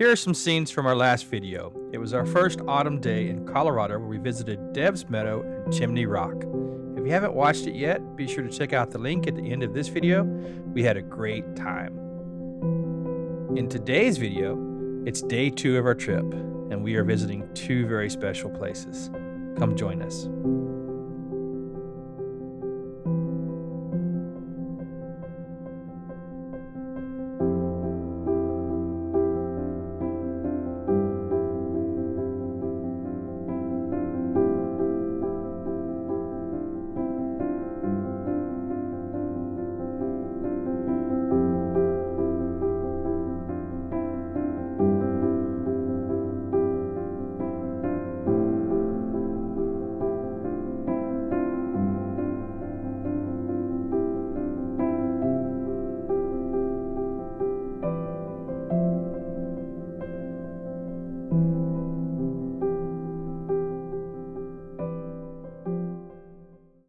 Here are some scenes from our last video. It was our first autumn day in Colorado where we visited Dev's Meadow and Chimney Rock. If you haven't watched it yet, be sure to check out the link at the end of this video. We had a great time. In today's video, it's day 2 of our trip, and we are visiting 2 very special places. Come join us.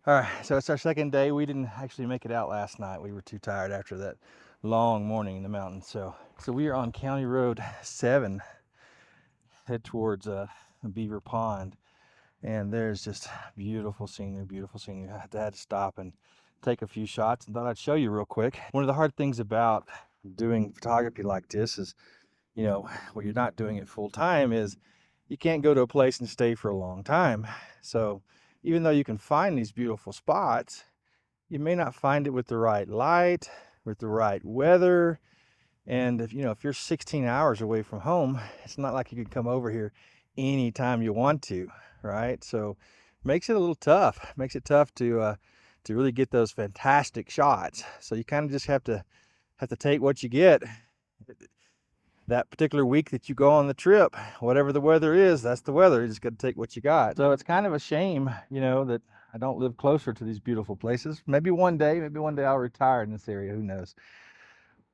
All right, so it's our second day. We didn't actually make it out last night. We were too tired after that long morning in the mountains. So we are on County Road 7, head towards Beaver Pond, and there's just beautiful scenery, beautiful scenery. I had to stop and take a few shots and thought I'd show you real quick. One of the hard things about doing photography like this is, you know, when you're not doing it full time, is you can't go to a place and stay for a long time. So even though you can find these beautiful spots, you may not find it with the right light, with the right weather. And if you're 16 hours away from home, it's not like you could come over here anytime you want to, right? So makes it a little tough. Makes it tough to really get those fantastic shots. So you kind of just have to take what you get. That particular week that you go on the trip, whatever the weather is, that's the weather. You just got to take what you got. So it's kind of a shame, that I don't live closer to these beautiful places. Maybe one day I'll retire in this area, who knows.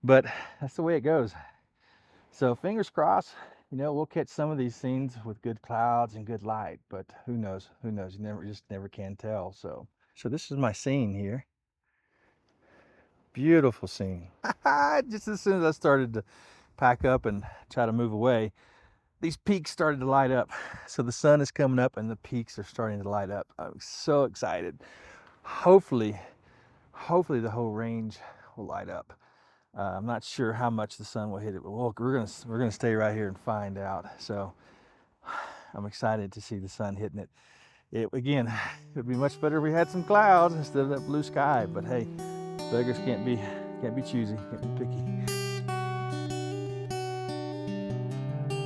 But that's the way it goes. So fingers crossed, we'll catch some of these scenes with good clouds and good light, but who knows? You just never can tell. So this is my scene here. Beautiful scene. Just as soon as I started to pack up and try to move away, these peaks started to light up. So the sun is coming up and the peaks are starting to light up. I'm so excited. Hopefully the whole range will light up. I'm not sure how much the sun will hit it, but we're gonna stay right here and find out. So I'm excited to see the sun hitting it. It would be much better if we had some clouds instead of that blue sky. But hey, beggars can't be choosy, can't be picky.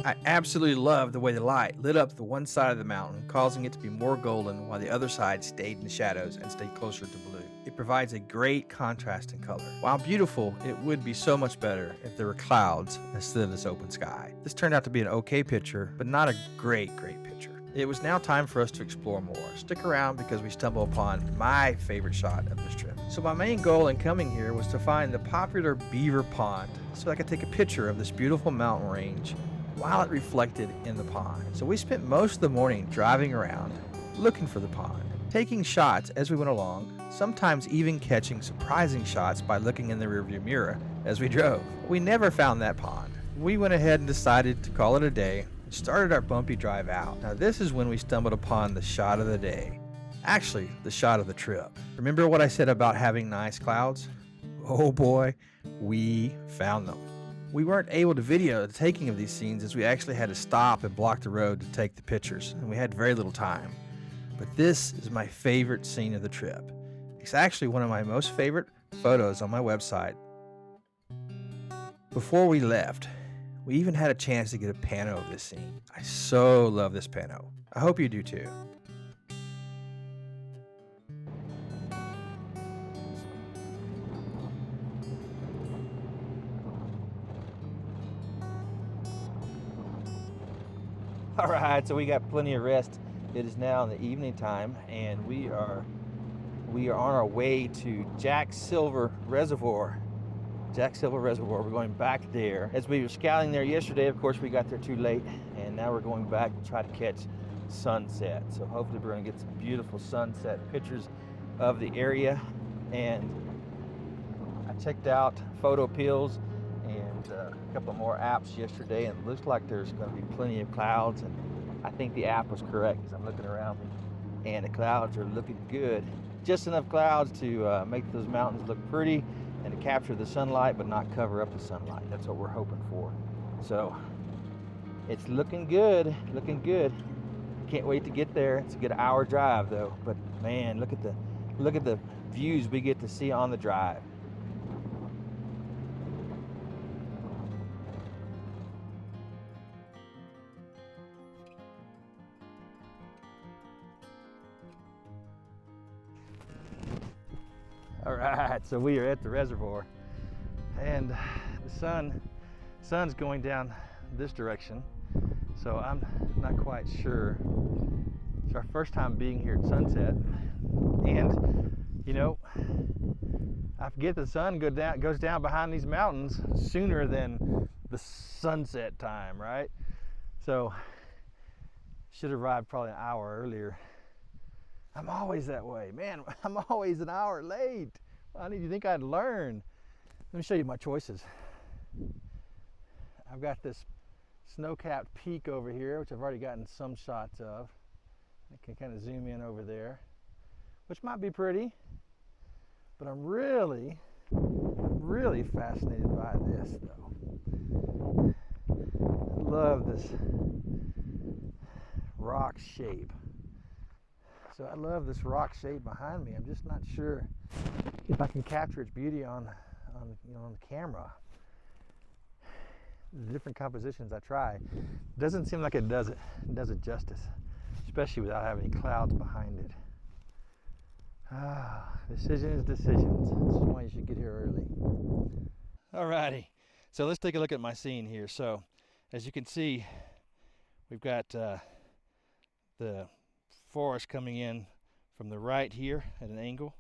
I absolutely love the way the light lit up the one side of the mountain, causing it to be more golden while the other side stayed in the shadows and stayed closer to blue. It provides a great contrast in color. While beautiful, it would be so much better if there were clouds instead of this open sky. This turned out to be an okay picture, but not a great picture. It was now time for us to explore more. Stick around because we stumble upon my favorite shot of this trip. So my main goal in coming here was to find the popular Beaver Pond so I could take a picture of this beautiful mountain range while it reflected in the pond. So we spent most of the morning driving around, looking for the pond, taking shots as we went along, sometimes even catching surprising shots by looking in the rearview mirror as we drove. We never found that pond. We went ahead and decided to call it a day and started our bumpy drive out. Now this is when we stumbled upon the shot of the day. Actually, the shot of the trip. Remember what I said about having nice clouds? Oh boy, we found them. We weren't able to video the taking of these scenes as we actually had to stop and block the road to take the pictures, and we had very little time. But this is my favorite scene of the trip. It's actually one of my most favorite photos on my website. Before we left, we even had a chance to get a pano of this scene. I so love this pano. I hope you do too. All right, so we got plenty of rest. It is now in the evening time, and we are on our way to Jack Silver Reservoir. We're going back there. As we were scouting there yesterday, of course, we got there too late, and now we're going back to try to catch sunset. So hopefully we're going to get some beautiful sunset pictures of the area. And I checked out Photo Pills, and a couple more apps yesterday, and it looks like there's going to be plenty of clouds, and I think the app was correct as I'm looking around me, and the clouds are looking good. Just enough clouds to make those mountains look pretty and to capture the sunlight but not cover up the sunlight. That's what we're hoping for. So it's looking good, looking good. Can't wait to get there. It's a good hour drive though, but man, look at the views we get to see on the drive. All right, so we are at the reservoir, and the sun's going down this direction, so I'm not quite sure. It's our first time being here at sunset, and you know, I forget the sun goes down behind these mountains sooner than the sunset time, right? So should have arrived probably an hour earlier. I'm always that way, man. I'm always an hour late. Why did you think I'd learn? Let me show you my choices. I've got this snow-capped peak over here, which I've already gotten some shots of. I can kind of zoom in over there, which might be pretty, but I'm really fascinated by this though. I love this rock shape. So I love this rock shape behind me. I'm just not sure if I can capture its beauty on the camera. The different compositions I try, doesn't seem like it does it justice, especially without having any clouds behind it. Decision is decisions. This is why you should get here early. Alrighty, so let's take a look at my scene here. So as you can see, we've got the forest coming in from the right here at an angle.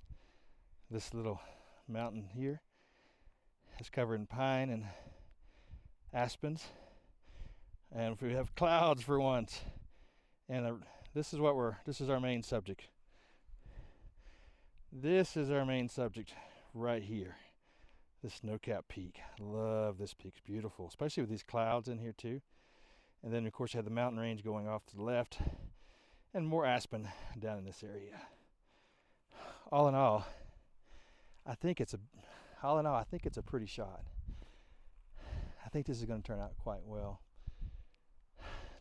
This little mountain here is covered in pine and aspens, and we have clouds for once, and this is our main subject. This is our main subject right here, this snow-capped peak. I love this peak. It's beautiful, especially with these clouds in here too. And then of course you have the mountain range going off to the left and more aspen down in this area. All in all, I think it's a pretty shot. I think this is going to turn out quite well.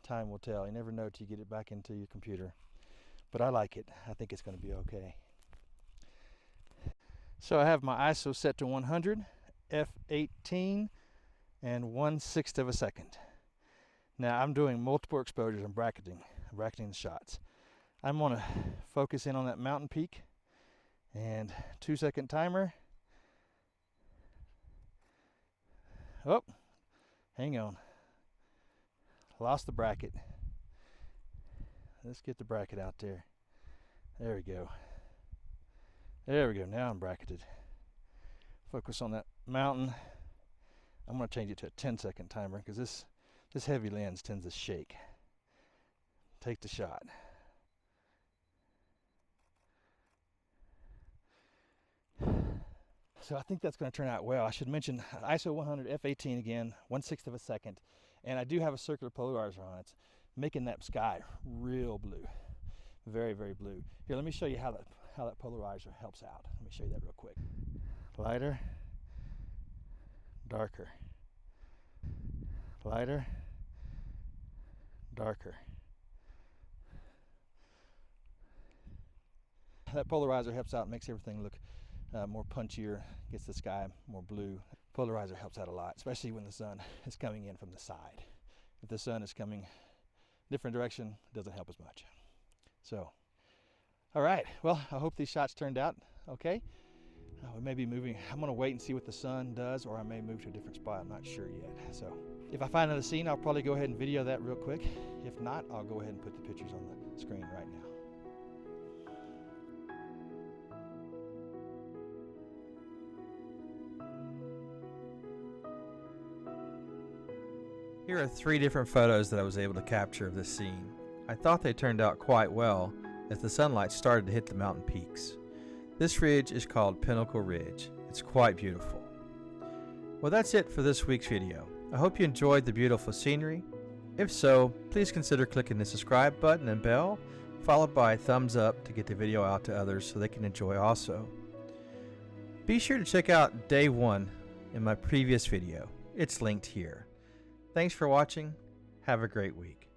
Time will tell. You never know till you get it back into your computer. But I like it. I think it's going to be okay. So I have my ISO set to 100, f/18, and 1/6 of a second. Now I'm doing multiple exposures and bracketing the shots. I'm going to focus in on that mountain peak, and 2-second timer. Oh, hang on. Lost the bracket. Let's get the bracket out there. There we go. There we go. Now I'm bracketed. Focus on that mountain. I'm going to change it to a 10-second timer because this heavy lens tends to shake. Take the shot. So I think that's going to turn out well. I should mention ISO 100 f/18 again, 1/6 of a second, and I do have a circular polarizer on it, making that sky real blue, very, very blue. Here, let me show you how that polarizer helps out. Let me show you that real quick. Lighter, darker, lighter, darker. That polarizer helps out, makes everything look more punchier, gets the sky more blue. Polarizer helps out a lot, especially when the sun is coming in from the side. If the sun is coming different direction, it doesn't help as much. So, all right, well, I hope these shots turned out okay. We may be moving. I'm going to wait and see what the sun does, or I may move to a different spot. I'm not sure yet. So if I find another scene, I'll probably go ahead and video that real quick. If not, I'll go ahead and put the pictures on the screen right now. Here are 3 different photos that I was able to capture of this scene. I thought they turned out quite well as the sunlight started to hit the mountain peaks. This ridge is called Pinnacle Ridge. It's quite beautiful. Well, that's it for this week's video. I hope you enjoyed the beautiful scenery. If so, please consider clicking the subscribe button and bell, followed by a thumbs up to get the video out to others so they can enjoy also. Be sure to check out day 1 in my previous video. It's linked here. Thanks for watching. Have a great week.